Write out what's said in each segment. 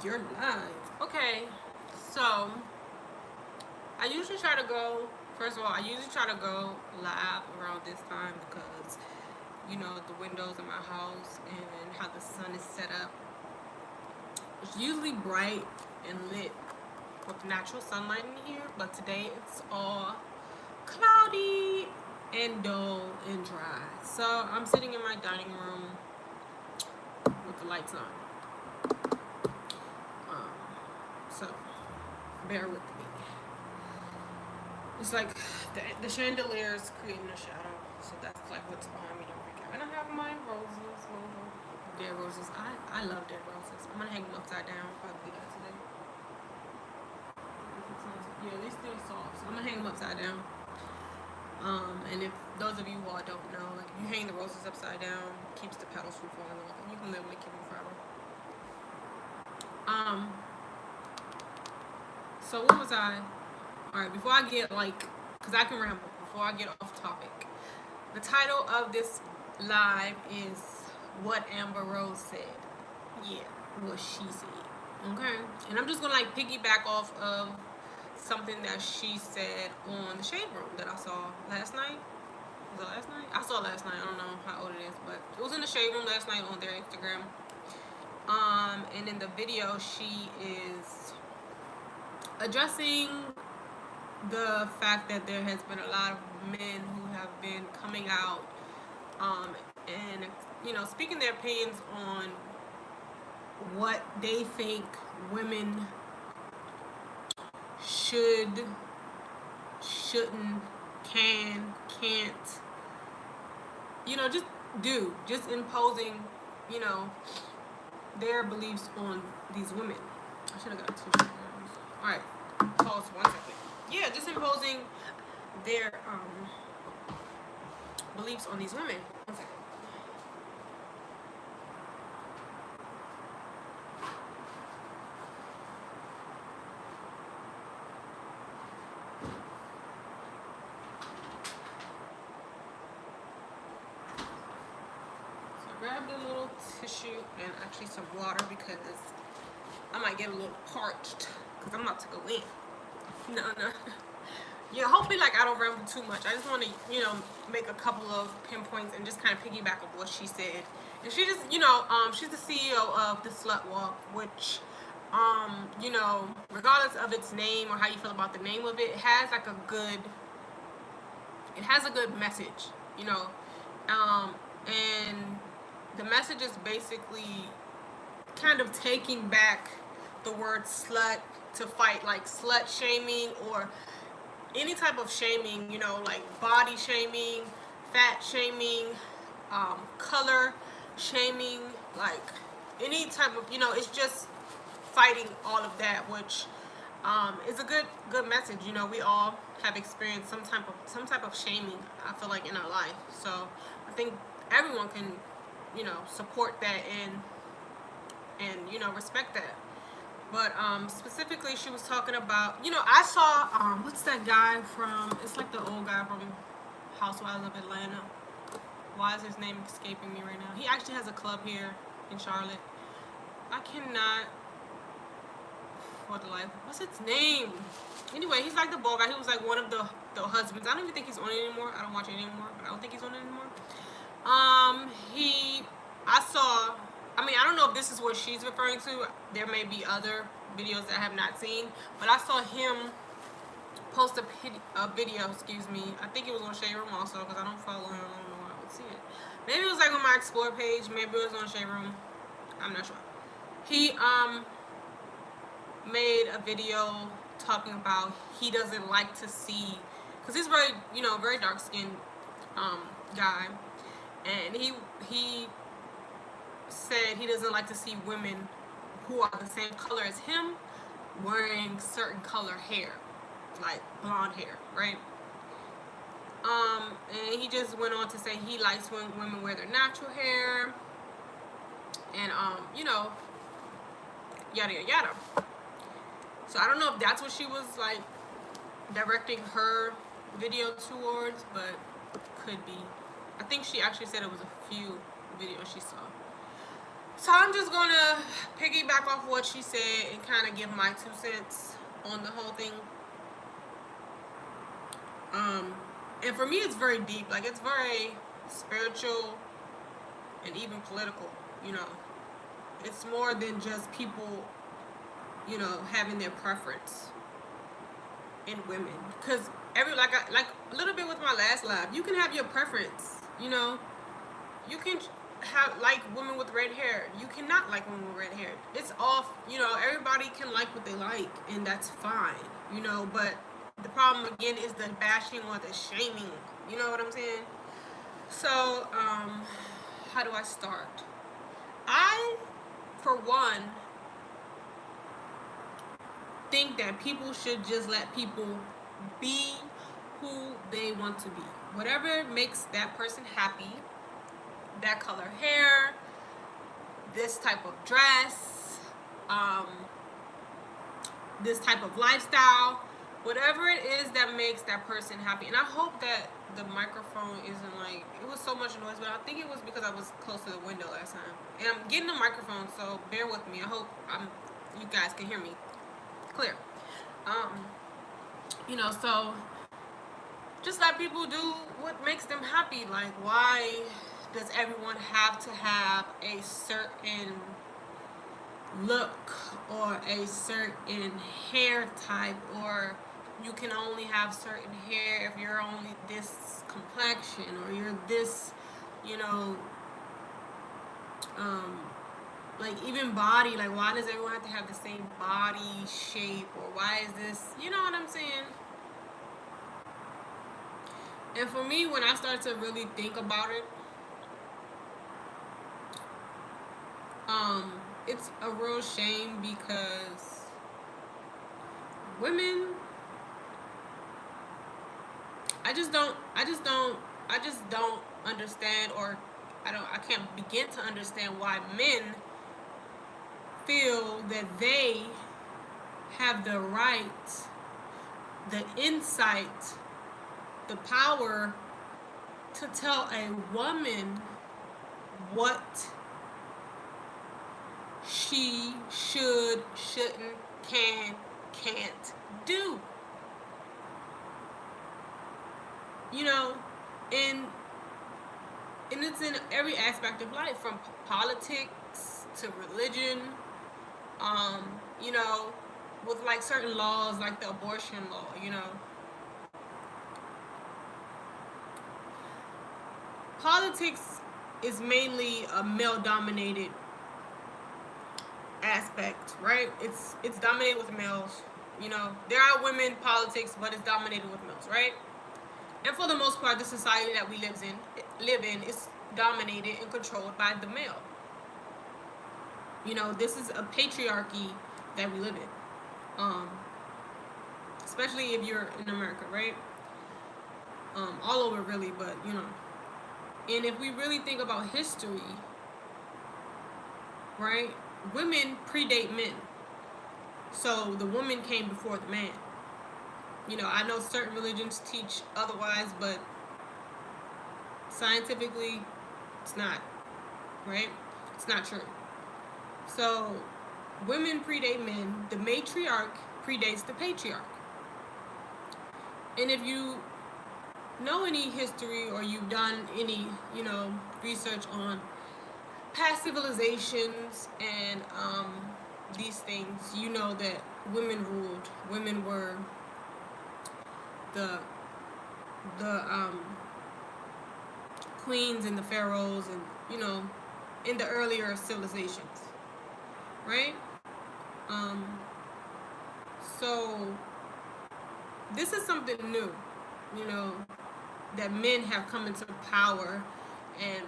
You're live. Okay, so I usually try to go. First of all, I usually try to go live around this time because the windows in my house and how the sun is set up. It's usually bright and lit with natural sunlight in here, but today it's all cloudy and dull and dry. So I'm sitting in my dining room with the lights on. Um, so bear with me. It's like the chandelier is creating a shadow, so that's like what's behind me. Don't freak out. And I have my roses, dead roses. I love dead roses. I'm gonna hang them upside down. Probably that today. Yeah, they still soft, so I'm gonna hang them upside down. And if those of you who all don't know, like if you hang the roses upside down, it keeps the petals from falling off, and you can literally keep them forever. Um. So what was I? All right, before I get because I can ramble. Before I get off topic, the title of this live is "What Amber Rose Said." Yeah, what she said. Okay, and I'm just gonna piggyback off of something that she said on the Shade Room that I saw last night. Was it last night? I saw it last night. I don't know how old it is, but it was in the Shade Room last night on their Instagram. And in the video, she is addressing the fact that there has been a lot of men who have been coming out and speaking their opinions on what they think women should, shouldn't, can't, just imposing, their beliefs on these women. I should have got a tissue. All right, pause 1 second. Yeah, just imposing their beliefs on these women. 1 second. So I grabbed a little tissue and actually some water because I might get a little parched because I'm about to go in. No. Yeah, hopefully I don't ramble too much. I just want to, make a couple of pinpoints and just kind of piggyback of what she said. And she just, she's the CEO of the SlutWalk, which, regardless of its name or how you feel about the name of it, it has a good message, and the message is basically kind of taking back the word slut to fight slut shaming or any type of shaming, body shaming, fat shaming, color shaming, any type of, it's just fighting all of that, which is a good message. We all have experienced some type of shaming, I feel like, in our life. So I think everyone can, support that and respect that. But specifically, she was talking about, I saw, what's that guy from, it's like the old guy from Housewives of Atlanta. Why is his name escaping me right now? He actually has a club here in Charlotte. I cannot, for the life, what's his name? Anyway, he's like the bald guy. He was like one of the husbands. I don't even think he's on it anymore. I don't watch it anymore, but I don't think he's on it anymore. I don't know if this is what she's referring to. There may be other videos that I have not seen, but I saw him post a video, I think it was on Shade Room also, because I don't follow him. I don't know why I would see it. Maybe it was on my Explore page. Maybe it was on Shade Room. I'm not sure. He made a video talking about he doesn't like to see, because he's very, very dark-skinned guy, and he said he doesn't like to see women who are the same color as him wearing certain color hair, like blonde hair, right? And he just went on to say he likes when women wear their natural hair, and yada yada yada. So I don't know if that's what she was directing her video towards, but could be. I think she actually said it was a few videos she saw. So I'm just gonna piggyback off what she said and kind of give my 2 cents on the whole thing. Um, and for me, it's very deep. Like, it's very spiritual and even political. You know, it's more than just people, having their preference in women. Cause like a little bit with my last live, you can have your preference. You can have like women with red hair. You cannot like women with red hair. It's off. Everybody can like what they like, and that's fine. But the problem again is the bashing or the shaming. You know what I'm saying? So, how do I start? I, for one, think that people should just let people be who they want to be. Whatever makes that person happy, that color hair, this type of dress, this type of lifestyle, whatever it is that makes that person happy. And I hope that the microphone isn't like, it was so much noise, but I think it was because I was close to the window last time. And I'm getting a microphone, so bear with me. I hope you guys can hear me clear. So just let people do what makes them happy. Like, why does everyone have to have a certain look or a certain hair type, or you can only have certain hair if you're only this complexion, or you're this, like even body, like why does everyone have to have the same body shape, or why is this, you know what I'm saying? And for me, when I start to really think about it, it's a real shame because women, I just don't understand, or I can't begin to understand why men feel that they have the right, the insight, the power to tell a woman what she should, shouldn't, can't do. And it's in every aspect of life, from politics to religion, with like certain laws, like the abortion law, Politics is mainly a male-dominated aspect, right? It's dominated with males. There are women politics, but it's dominated with males, right? And for the most part, the society that we live in is dominated and controlled by the male. This is a patriarchy that we live in, especially if you're in America, right? All over really, but and if we really think about history, right? Women predate men, so the woman came before the man. I know certain religions teach otherwise, but scientifically, it's not, right? It's not true. So, women predate men. The matriarch predates the patriarch. And if you know any history, or you've done any, research on past civilizations and these things, you know that women ruled. Women were the queens and the pharaohs, and in the earlier civilizations, right? So this is something new, that men have come into power and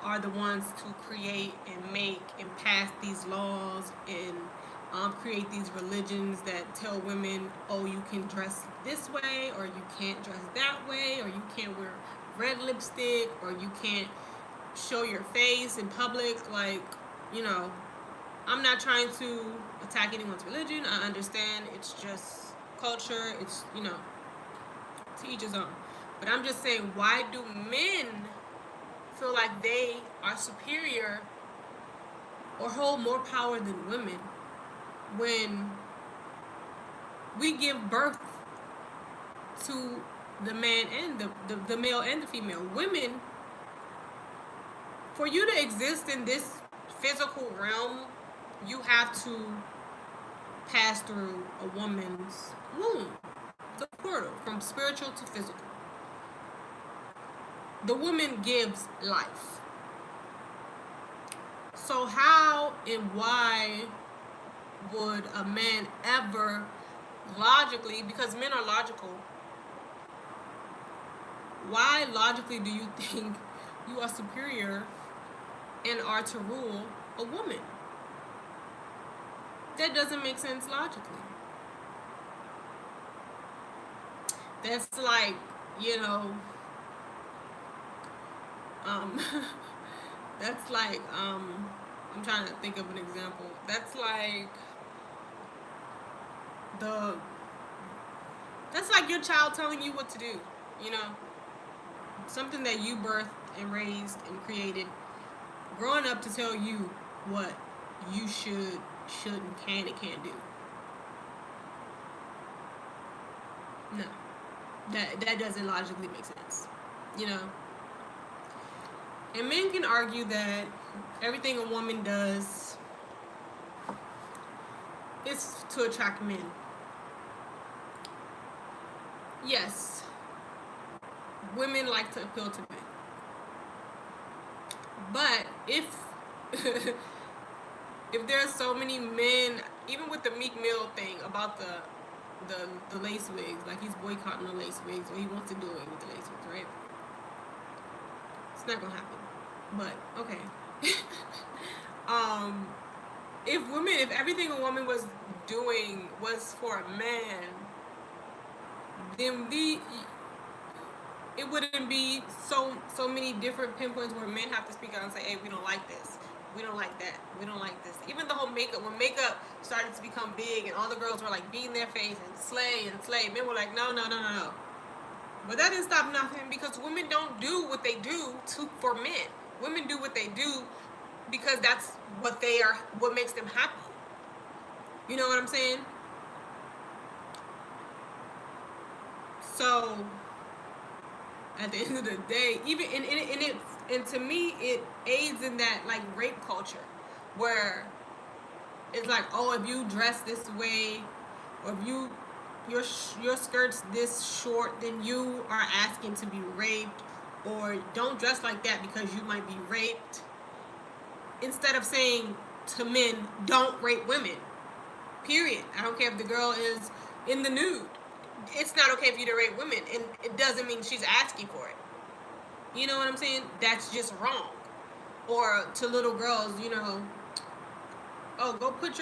are the ones to create and make and pass these laws and create these religions that tell women, oh, you can dress this way, or you can't dress that way, or you can't wear red lipstick, or you can't show your face in public. Like, I'm not trying to attack anyone's religion. I understand it's just culture. It's, to each his own. But I'm just saying, why do men feel like they are superior or hold more power than women when we give birth to the man and the male and the female. Women, for you to exist in this physical realm, you have to pass through a woman's womb. The portal from spiritual to physical. The woman gives life. So how and why would a man ever logically, because men are logical, why logically do you think you are superior and are to rule a woman? That doesn't make sense logically. That's like, you know, that's like, I'm trying to think of an example. That's like that's like your child telling you what to do, you know? Something that you birthed and raised and created, growing up to tell you what you should, and can't do. No. That doesn't logically make sense. You know? And men can argue that everything a woman does is to attract men. Yes, women like to appeal to men. But if if there are so many men, even with the Meek Mill thing about the lace wigs, like he's boycotting the lace wigs, or he wants to do it with the lace wigs, right? It's not gonna happen. But okay. If everything a woman was doing was for a man, then it wouldn't be so many different pinpoints where men have to speak out and say, hey, we don't like this, we don't like that, we don't like this. Even the whole makeup, when makeup started to become big and all the girls were like beating their face and slay, men were like, no. But that didn't stop nothing, because women don't do what they do for men. Women do what they do because that's what makes them happy. You know what I'm saying? So at the end of the day, even and to me, it aids in that like rape culture, where it's like, oh, if you dress this way, or if your skirt's this short, then you are asking to be raped, or don't dress like that because you might be raped. Instead of saying to men, don't rape women. Period. I don't care if the girl is in the nude. It's not okay for you to rape women, and it doesn't mean she's asking for it. You know what I'm saying? That's just wrong. Or to little girls, you know, oh, go put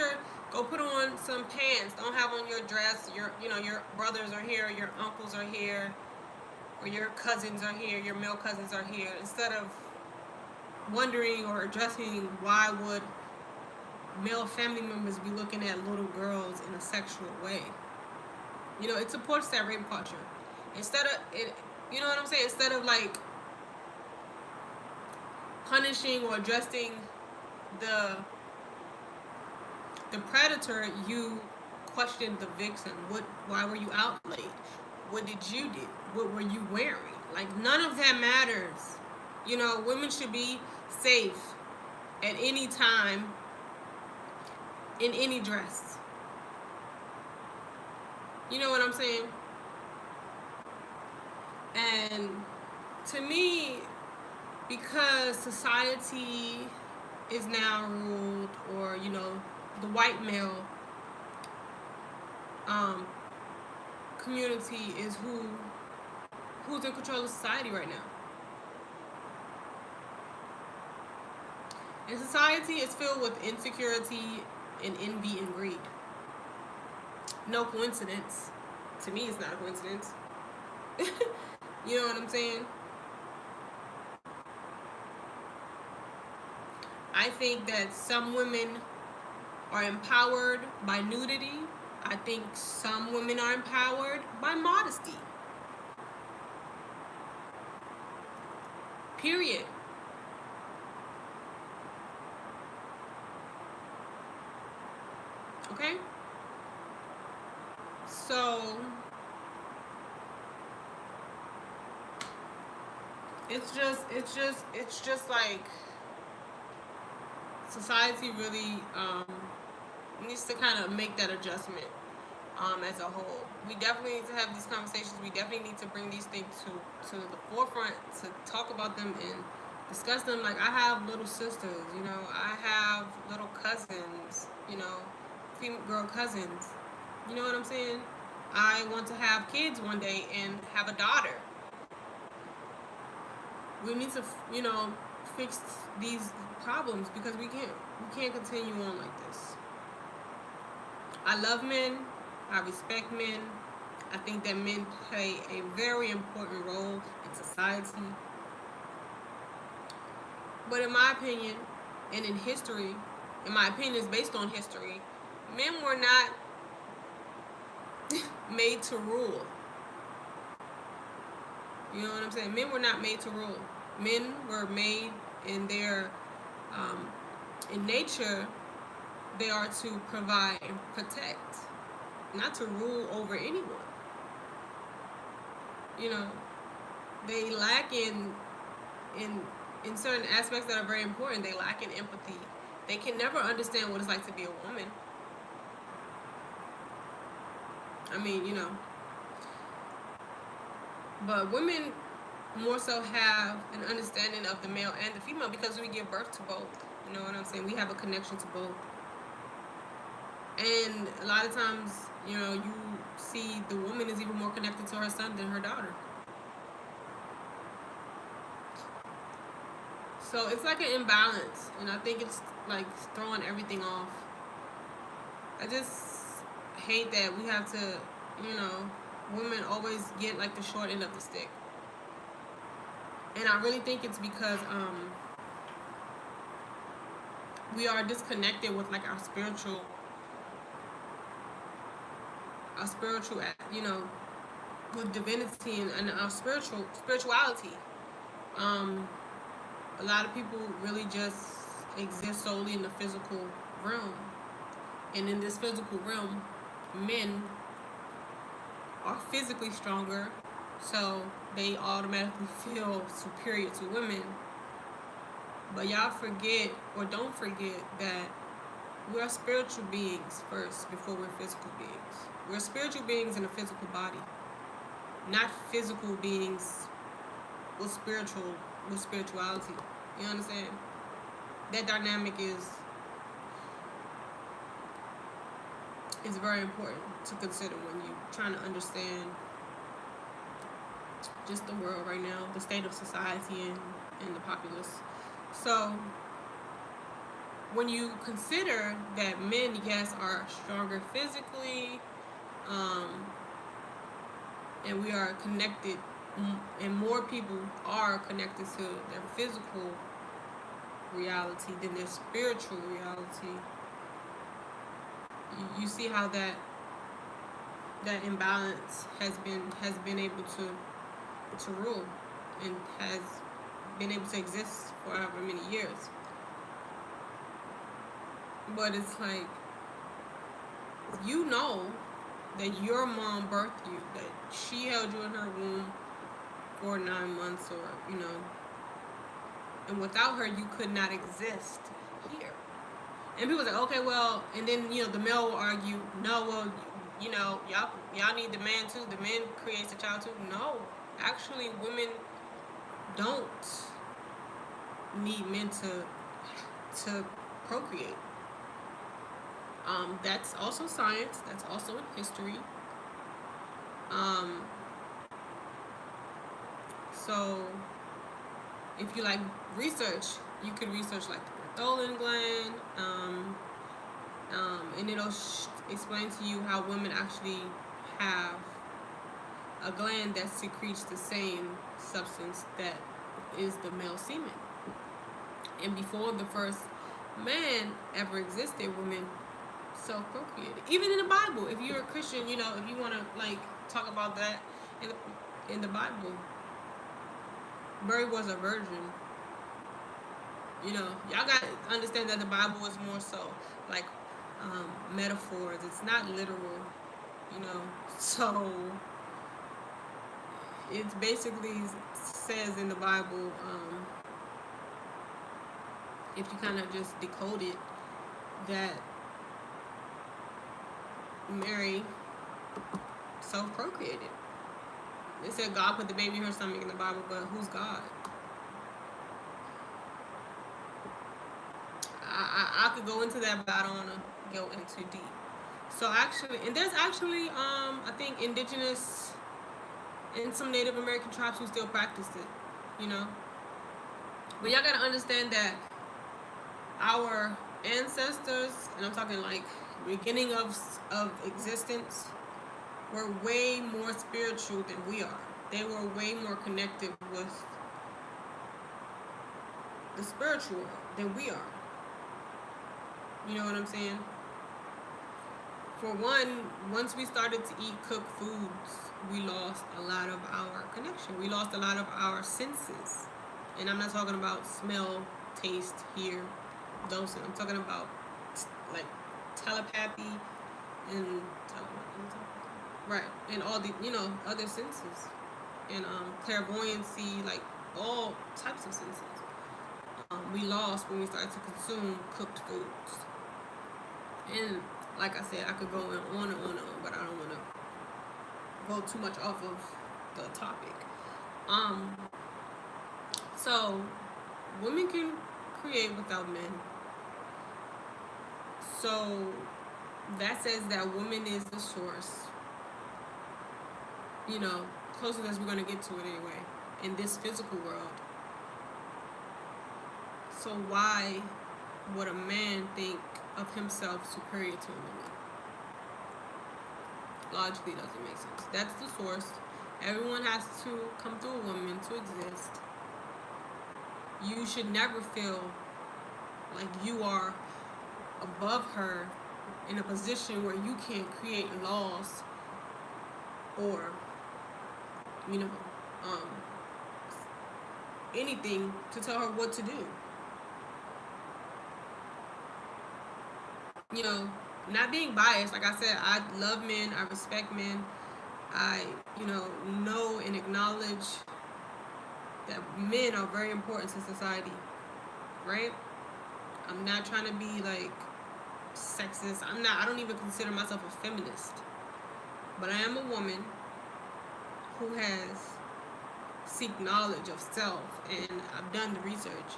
on some pants. Don't have on your dress. Your brothers are here, your uncles are here, or your cousins are here, your male cousins are here. Instead of wondering or addressing why would male family members be looking at little girls in a sexual way. You know, it supports that rape culture. Instead of it, you know what I'm saying? Instead of like punishing or addressing the predator, you question the victim. Why were you out late? What did you do? What were you wearing? Like, none of that matters. You know, women should be safe at any time in any dress. You know what I'm saying? And to me, because society is now ruled, or, you know, the white male community is who's in control of society right now. And society is filled with insecurity and envy and greed. No coincidence. To me, it's not a coincidence. You know what I'm saying? I think that some women are empowered by nudity. I think some women are empowered by modesty. Period. Okay? So it's just like society really needs to kind of make that adjustment as a whole. We definitely need to have these conversations. We definitely need to bring these things to the forefront, to talk about them and discuss them. Like, I have little sisters, I have little cousins, female girl cousins. You know what I'm saying? I want to have kids one day and have a daughter. We need to, fix these problems because we can't continue on like this. I love men. I respect men. I think that men play a very important role in society. But in my opinion, and in history, in my opinion, is based on history, men were not made to rule. You know what I'm saying? Men were not made to rule. Men were made in their, in nature, they are to provide and protect, not to rule over anyone. You know, they lack in in certain aspects that are very important. They lack in empathy. They can never understand what it's like to be a woman. I mean, but women more so have an understanding of the male and the female because we give birth to both. You know what I'm saying? We have a connection to both. And a lot of times, you see the woman is even more connected to her son than her daughter. So it's like an imbalance, and I think it's like throwing everything off. I just hate that we have to, women always get like the short end of the stick. And I really think it's because we are disconnected with like our spiritual, with divinity and our spirituality. A lot of people really just exist solely in the physical realm. And in this physical realm, men are physically stronger, so they automatically feel superior to women. But y'all forget, or don't forget, that we are spiritual beings first before we're physical beings. We're spiritual beings in a physical body, not physical beings with spirituality. You understand? That dynamic is very important to consider when you're trying to understand just the world right now, the state of society and the populace. So when you consider that men, yes, are stronger physically, and we are connected, and more people are connected to their physical reality than their spiritual reality, you see how that imbalance has been able to rule and has been able to exist for however many years. But it's like, that your mom birthed you, that she held you in her womb for 9 months, or and without her you could not exist here. And people say, okay, well, and then the male will argue, no, well, y'all need the man too. The man creates the child too. No, actually, women don't need men to procreate. That's also science. That's also in history. So if you like research, you can research like the Bartholin gland, and it'll explain to you how women actually have a gland that secretes the same substance that is the male semen. And before the first man ever existed, women self-procreated. Even in the Bible, if you're a Christian, if you want to like talk about that in the Bible, Mary was a virgin. Y'all got to understand that the Bible is more so like metaphors. It's not literal, you know. So it basically says in the Bible, if you kind of just decode it, that Mary self-procreated. They said God put the baby in her stomach in the Bible, but who's God? I could go into that, but I don't want to go in too deep. So actually, and there's actually, I think indigenous and some Native American tribes who still practice it, you know. But y'all gotta understand that our ancestors, and I'm talking like beginning of existence, were way more spiritual than we are. They were way more connected with the spiritual world than we are. You know what I'm saying? For one, once we started to eat cooked foods, we lost a lot of our connection. We lost a lot of our senses. And I'm not talking about smell, taste, hear, those. I'm talking about like telepathy and right, and all the, you know, other senses, and clairvoyancy, like all types of senses. We lost when we started to consume cooked foods. And like I said, I could go on and on, but I don't want to go too much off of the topic. So women can create without men. So that says that woman is the source. You know, closer as we're going to get to it anyway, in this physical world. So why would a man think of himself superior to a woman? Logically doesn't make sense. That's the source. Everyone has to come through a woman to exist. You should never feel like you are above her in a position where you can't create laws or, you know, anything to tell her what to do. You know, not being biased. Like I said, I love men. I respect men. I, you know and acknowledge that men are very important to society, right? I'm not trying to be like sexist. I don't even consider myself a feminist. But I am a woman who has seek knowledge of self, and I've done the research.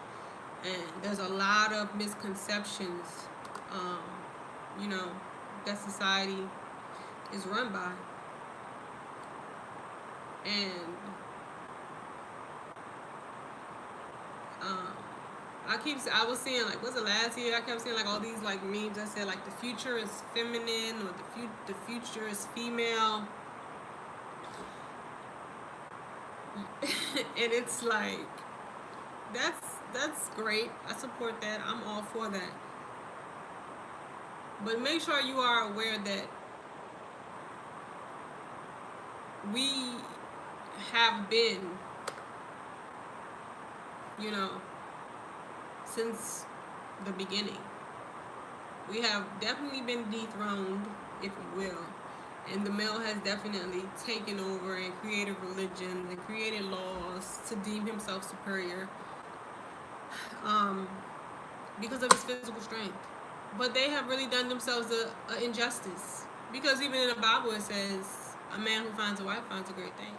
And there's a lot of misconceptions, you know, that society is run by. And I was seeing, like, what's the last year? I kept seeing like all these like memes that said like the future is feminine, or the future is female. And it's like, that's great. I support that. I'm all for that. But make sure you are aware that we have been, you know, since the beginning. We have definitely been dethroned, if you will. And the male has definitely taken over and created religions and created laws to deem himself superior, because of his physical strength. But they have really done themselves an injustice. Because even in the Bible it says, a man who finds a wife finds a great thing.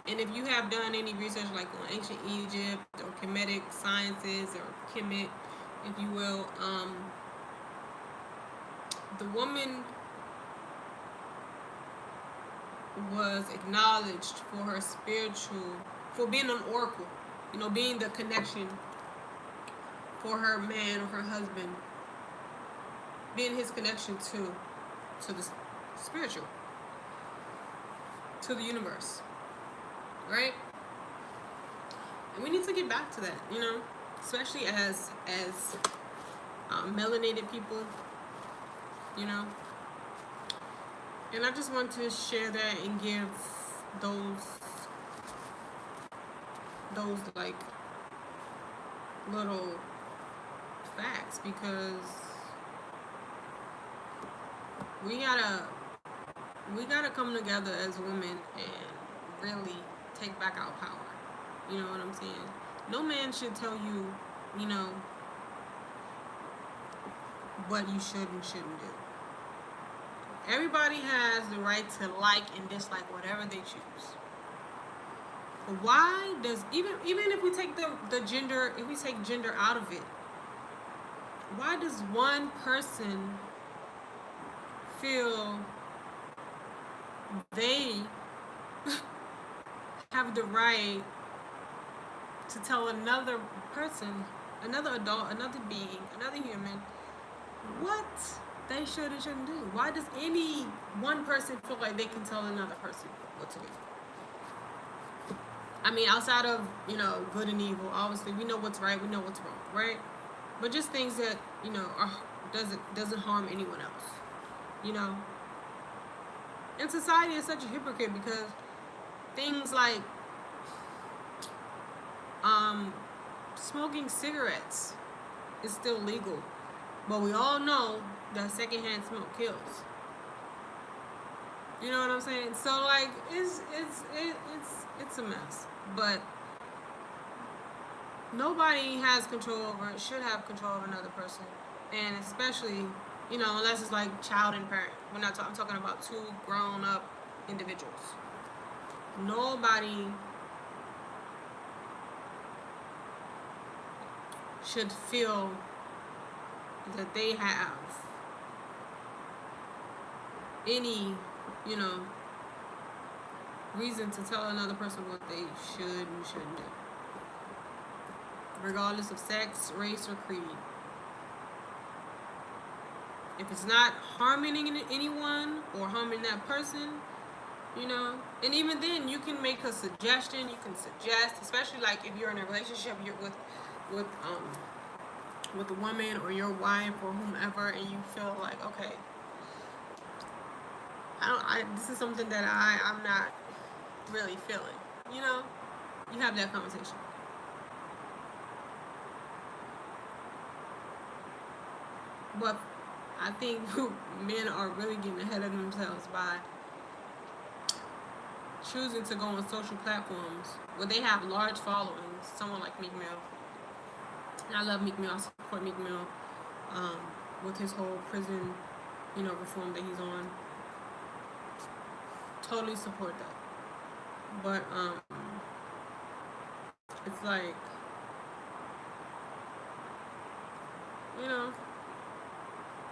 And if you have done any research like on ancient Egypt or Kemetic sciences, or Kemet, if you will, the woman was acknowledged for her for being an oracle, you know, being the connection for her man or her husband, being his connection to the spiritual, to the universe, right? And we need to get back to that, you know, especially as melanated people, you know. And I just want to share that and give those like little facts, because we gotta come together as women and really take back our power. You know what I'm saying? No man should tell you, you know, what you should and shouldn't do. Everybody has the right to like and dislike whatever they choose. But why does even if we take the gender, if we take gender out of it, why does one person feel they have the right to tell another person, another adult, another being, another human, what they should and shouldn't do? Why does any one person feel like they can tell another person what to do? I mean, outside of, you know, good and evil, obviously we know what's right, we know what's wrong, right? But just things that, you know, doesn't harm anyone else, you know. And society is such a hypocrite because things like smoking cigarettes is still legal, but we all know that secondhand smoke kills. You know what I'm saying? So like it's a mess, but nobody has control over it, should have control of another person, and especially, you know, unless it's like child and parent. I'm talking about two grown up individuals. Nobody should feel that they have any, you know, reason to tell another person what they should and shouldn't do, regardless of sex, race, or creed. If it's not harming anyone or harming that person, you know, and even then you can make a suggestion. You can suggest, especially like if you're in a relationship with with a woman or your wife or whomever, and you feel like, okay, this is something that I'm not really feeling, you know, you have that conversation. But I think men are really getting ahead of themselves by choosing to go on social platforms where they have large followings. Someone like Meek Mill. And I love Meek Mill. I support Meek Mill with his whole prison, you know, reform that he's on. Totally support that. But it's like, you know,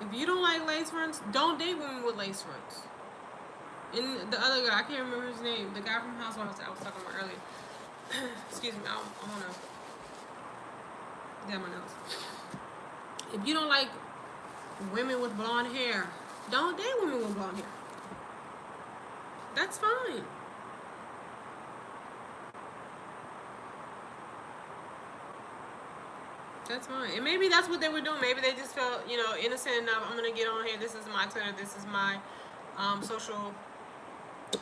if you don't like lace fronts, don't date women with lace fronts. And the other guy, I can't remember his name, the guy from Housewives I was talking about earlier. Excuse me, I want to damn my nose. If you don't like women with blonde hair, don't date women with blonde hair. That's fine. That's fine. And maybe that's what they were doing. Maybe they just felt, you know, innocent enough. I'm going to get on here. This is my Twitter. This is my social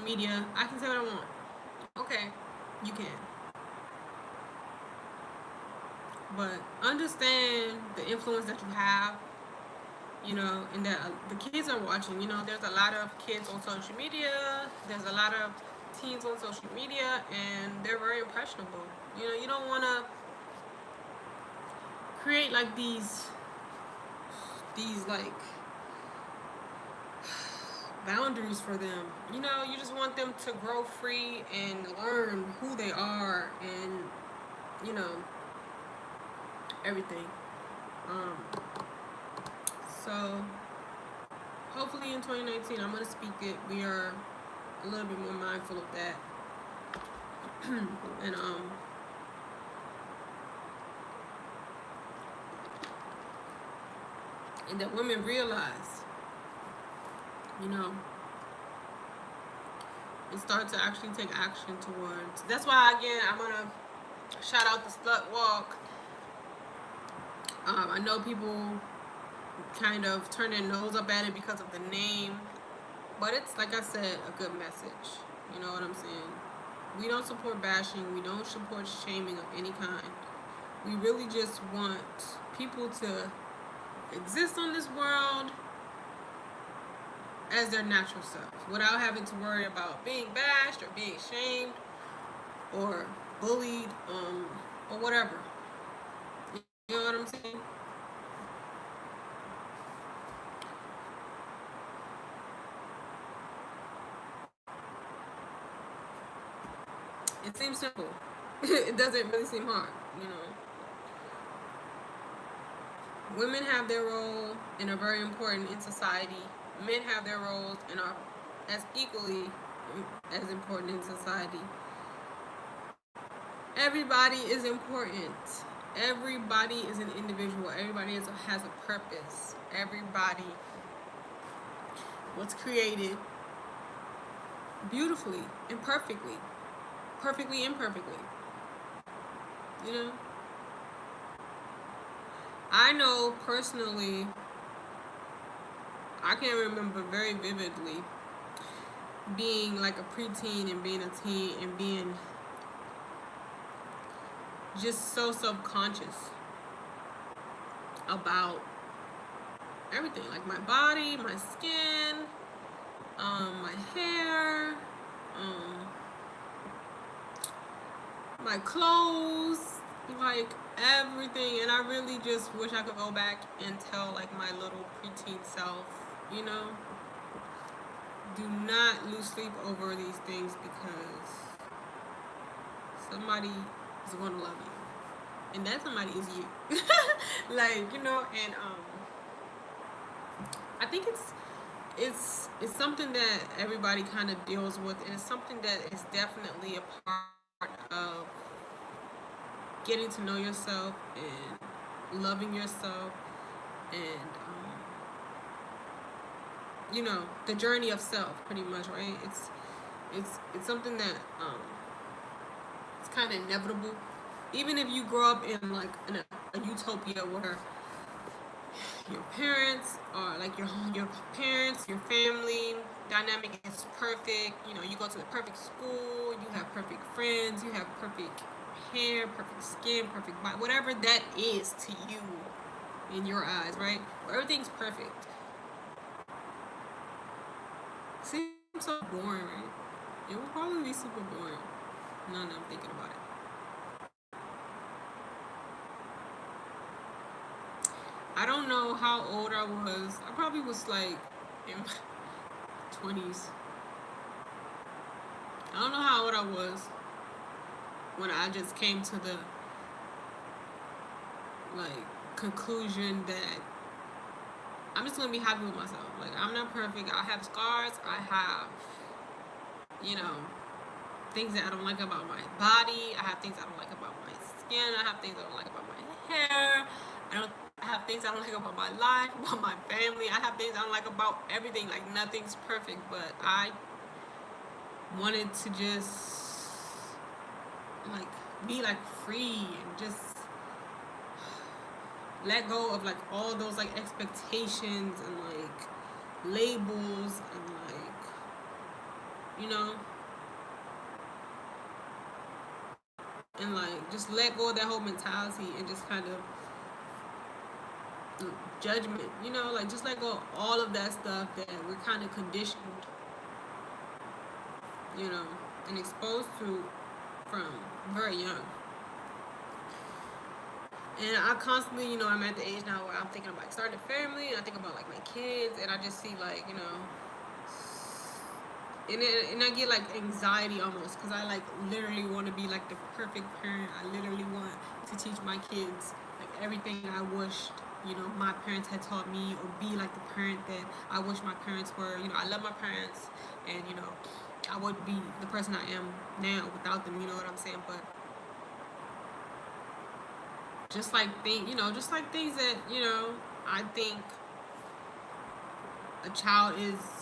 media. I can say what I want. Okay, you can. But understand the influence that you have, you know, and that the kids are watching. You know, there's a lot of kids on social media. There's a lot of teens on social media, and they're very impressionable. You know, you don't want to create like these like boundaries for them. You know, you just want them to grow free and learn who they are, and, you know, everything. So hopefully in 2019 I'm gonna speak it. We are a little bit more mindful of that. And that women realize, you know, and start to actually take action towards. That's why, again, I'm gonna shout out the SlutWalk. I know people kind of turn their nose up at it because of the name, but it's, like I said, a good message. You know what I'm saying? We don't support bashing. We don't support shaming of any kind. We really just want people to exist on this world as their natural selves without having to worry about being bashed or being shamed or bullied, or whatever. You know what I'm saying? It seems simple. It doesn't really seem hard, you know. Women have their role and are very important in society. Men have their roles and are as equally as important in society. Everybody is important. Everybody is an individual. Everybody has a purpose. Everybody was created beautifully and perfectly. Perfectly imperfectly. You know? I know personally, I can remember very vividly being like a preteen and being a teen and being just so subconscious about everything, like my body, my skin, my hair, my clothes, like everything. And I really just wish I could go back and tell like my little preteen self, you know, do not lose sleep over these things because somebody is going to love you. And that somebody is you. Like, you know, and I think it's something that everybody kind of deals with, and it's something that is definitely a part of getting to know yourself and loving yourself, and you know, the journey of self, pretty much, right? It's something that it's kind of inevitable, even if you grow up in like in a utopia where your parents or like your parents, your family dynamic is perfect. You know, you go to the perfect school, you have perfect friends, you have perfect hair, perfect skin, perfect body, whatever that is to you in your eyes, right? Where everything's perfect. Seems so boring, right? It would probably be super boring. Now that I'm thinking about it. I don't know how old I was. I probably was like in my 20s. I don't know how old I was when I just came to the like conclusion that I'm just gonna be happy with myself. Like, I'm not perfect. I have scars. I have, you know, things that I don't like about my body. I have things I don't like about my skin. I have things I don't like about my hair. I have things I don't like about my life, about my family. I have things I don't like about everything. Like, nothing's perfect, but I wanted to just like be like free and just let go of like all those like expectations and like labels and like, you know, and like just let go of that whole mentality and just kind of judgment, you know, like just let go of all of that stuff that we're kind of conditioned, you know, and exposed to from very young. And I constantly, you know, I'm at the age now where I'm thinking about like starting a family, and I think about like my kids, and I just see like, you know, and I get like anxiety almost because I like literally want to be like the perfect parent. I literally want to teach my kids like everything I wished, you know, my parents had taught me, or be like the parent that I wish my parents were. You know, I love my parents, and you know, I would be the person I am now without them. You know what I'm saying? But just like you know, just like things that, you know, I think a child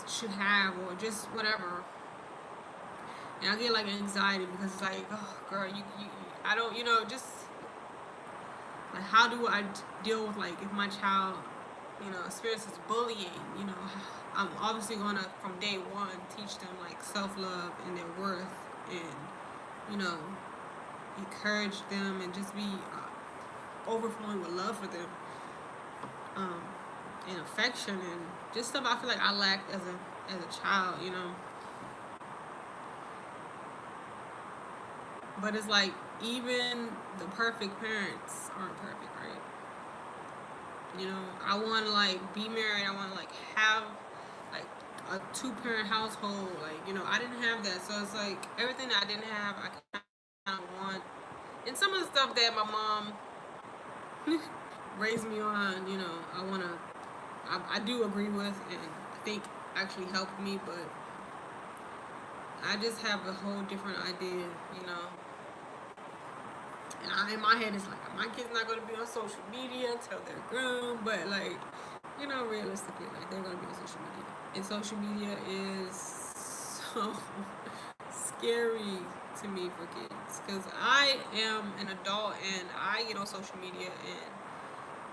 should have, or just whatever. And I get like anxiety because it's like, oh girl, you I don't, you know, just like, how do I deal with like if my child, you know, experiences bullying? You know, I'm obviously gonna from day one teach them like self-love and their worth, and you know, encourage them and just be overflowing with love for them, and affection, and just stuff I feel like I lacked as a child, you know. But it's like even the perfect parents aren't perfect, right? You know, I want to like be married. I want to like have like a two-parent household. Like, you know, I didn't have that, so it's like everything that I didn't have, I kind of want. And some of the stuff that my mom raised me on, you know, I do agree with, and I think actually helped me, but I just have a whole different idea, you know. And in my head, it's like my kid's not gonna be on social media until they're grown, but like, you know, realistically, like they're gonna be on social media, and social media is so scary to me for kids because I am an adult and I get on social media and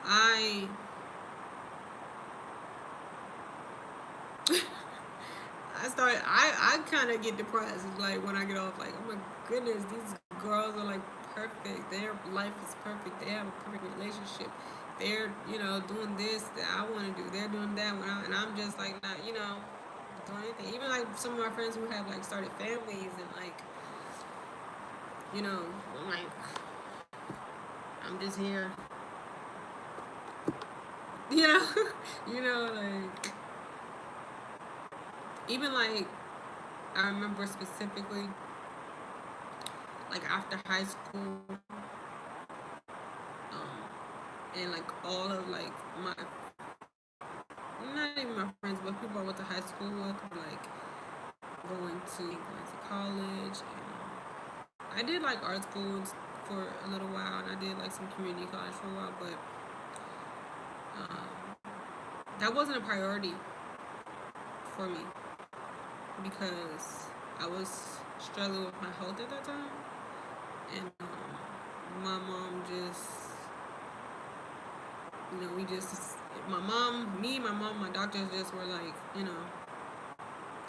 I I kind of get depressed like when I get off, like, oh my goodness, these girls are like perfect, their life is perfect, they have a perfect relationship, they're, you know, doing this that I want to do, they're doing that and I'm just like not, you know, doing anything. Even like some of my friends who have like started families and like, you know, I'm like, I'm just here, you know. You know, like even like I remember specifically like after high school, and like all of like my, not even my friends, but people I went to high school with, like going to college, and I did like art school for a little while, and I did like some community college for a while, but that wasn't a priority for me because I was struggling with my health at that time, and my mom just, you know, my mom, my doctors just were like, you know,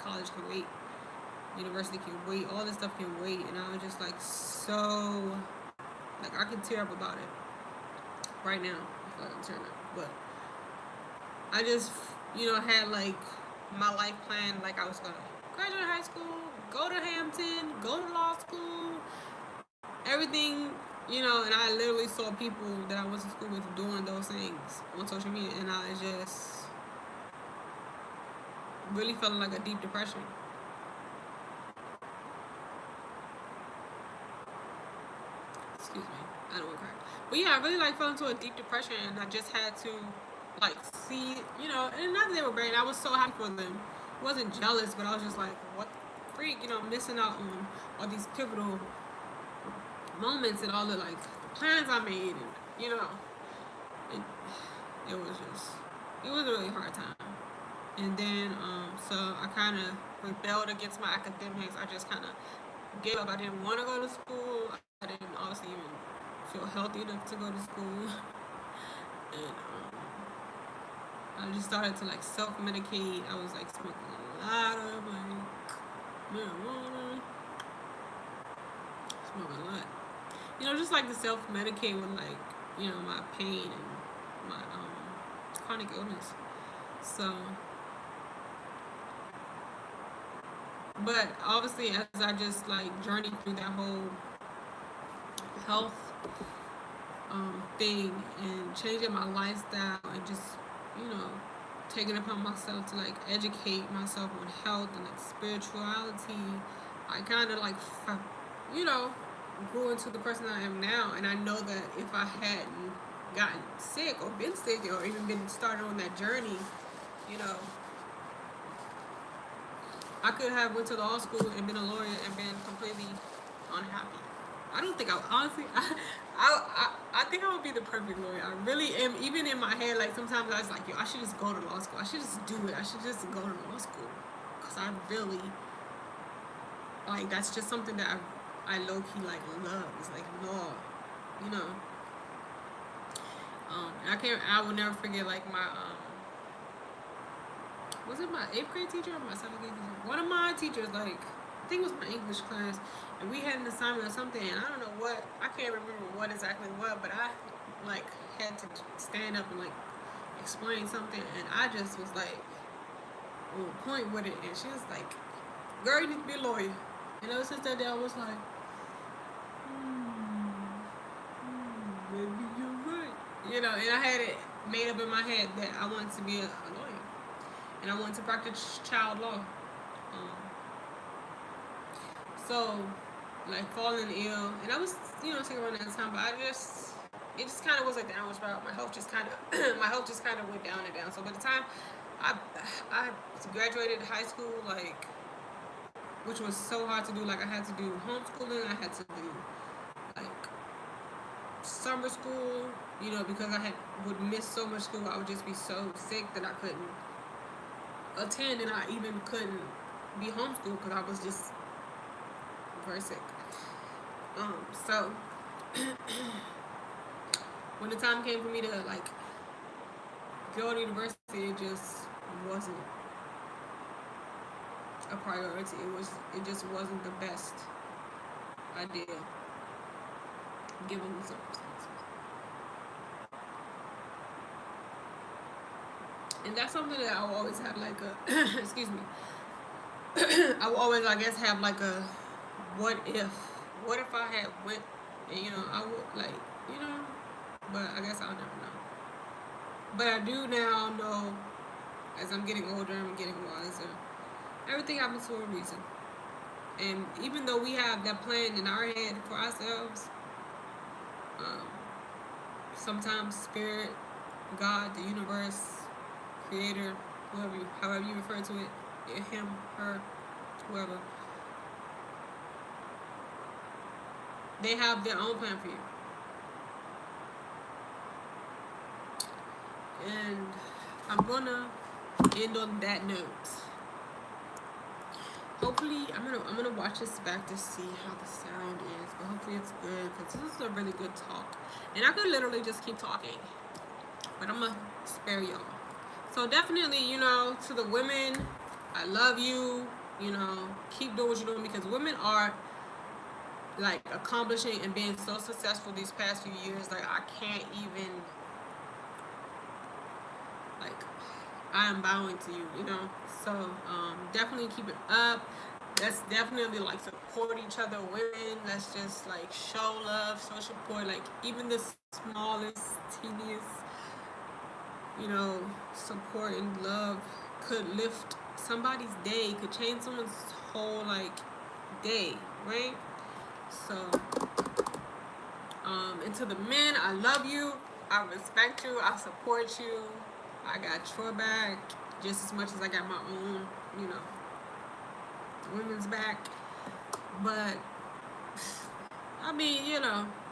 college can wait, university can wait, all this stuff can wait, and I was just like so, like I can tear up about it right now if I can tear up, but I just, you know, had like my life plan, like I was gonna graduate high school, go to Hampton, go to law school, everything, you know, and I literally saw people that I went to school with doing those things on social media, and I just really felt like a deep depression. Excuse me, I don't want to cry. But yeah, I really like fell into a deep depression, and I just had to like see, you know, and not that they were great. I was so happy for them. I wasn't jealous, but I was just like, what the freak, you know, missing out on all these pivotal moments and all the like plans I made, and you know, it, it was just, it was a really hard time. And then so I kind of rebelled against my academics. I just kind of gave up. I didn't want to go to school. I didn't obviously even feel healthy enough to go to school. And I just started to like self-medicate. I was like smoking a lot of like marijuana, smoking a lot. You know, just like to self-medicate with like, you know, my pain and my chronic illness. So, but obviously as I just like journeyed through that whole health thing and changing my lifestyle and just, you know, taking upon myself to like educate myself on health and like spirituality, I kind of like, you know, grew into the person I am now. And I know that if I hadn't gotten sick or been sick or even been started on that journey, you know, I could have went to law school and been a lawyer and been completely unhappy. I don't think I honestly. I think I would be the perfect lawyer. I really am. Even in my head, like sometimes I was like, yo, I should just go to law school. I should just do it. I should just go to law school because I really like that's just something that I low key like love. It's like law, you know. I will never forget like my was it my 8th grade teacher or my 7th grade teacher? One of my teachers, like, I think it was my English class, and we had an assignment or something, and I don't know what, I can't remember what exactly what, but I, like, had to stand up and, like, explain something, and I just was like, on point with it, and she was like, "Girl, you need to be a lawyer." And ever since that day, I was like, maybe you're right. You know, and I had it made up in my head that I wanted to be a lawyer, and I wanted to practice child law. So, like falling ill, and I was, sick around that time, but it just kind of was a downward spiral. My health just kind of, my health just kind of went down and down. So by the time I graduated high school, like, which was so hard to do. Like I had to do homeschooling, I had to do like summer school, because would miss so much school. I would just be so sick that I couldn't attend, and I even couldn't be homeschooled because I was just very sick. So when the time came for me to like go to university, it just wasn't a priority. It just wasn't the best idea given the circumstances. And that's something that I will always have like a excuse me. I will always, I guess, have like a what if I had went, and I would like, but I guess I'll never know. But I do now know, as I'm getting older, I'm getting wiser. Everything happens for a reason. And even though we have that plan in our head for ourselves, sometimes spirit, God, the universe, creator, however you refer to it, him, her, whoever, they have their own plan for you. And I'm gonna end on that note. Hopefully, I'm gonna watch this back to see how the sound is, but hopefully it's good because this is a really good talk, and I could literally just keep talking, but I'm gonna spare y'all. So definitely, to the women, I love you. Keep doing what you're doing because women are like accomplishing and being so successful these past few years. Like I can't even, like, I am bowing to you, So definitely keep it up. Let's definitely like support each other, women. Let's just like show love, show support. Like even the smallest, teeniest, support and love could lift somebody's day, could change someone's whole like day, right? So, and to the men, I love you, I respect you, I support you. I got your back just as much as I got my own, women's back. But I mean,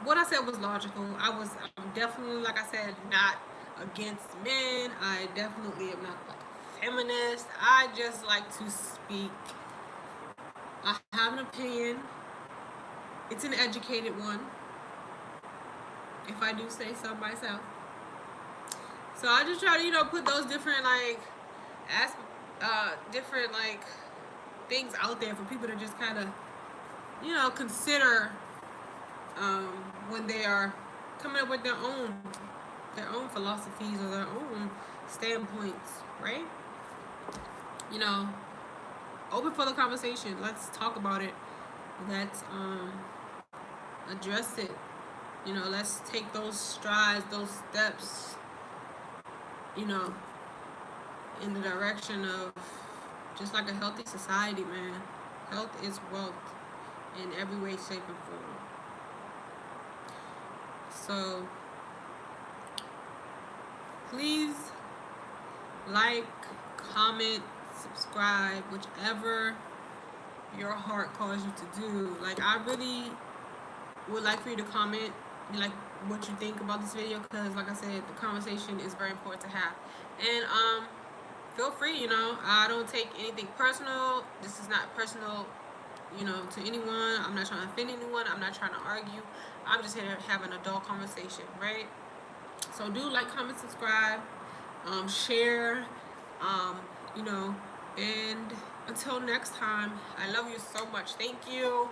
what I said was logical. I'm definitely, like I said, not against men. I definitely am not like a feminist. I just like to speak. I have an opinion. It's an educated one, if I do say so myself. So I just try to, put those different like different like things out there for people to just kind of, consider when they are coming up with their own philosophies or their own standpoints, right? Open for the conversation. Let's talk about it. Let's address it. Let's take those strides, those steps, in the direction of just like a healthy society, man. Health is wealth in every way, shape, and form. So please like, comment, subscribe, whichever your heart calls you to do. Like I really would like for you to comment like what you think about this video because like I said, the conversation is very important to have. And feel free, I don't take anything personal. This is not personal, to anyone. I'm not trying to offend anyone. I'm not trying to argue. I'm just here to have an adult conversation, right? So do like, comment, subscribe, share, and until next time, I love you so much. Thank you.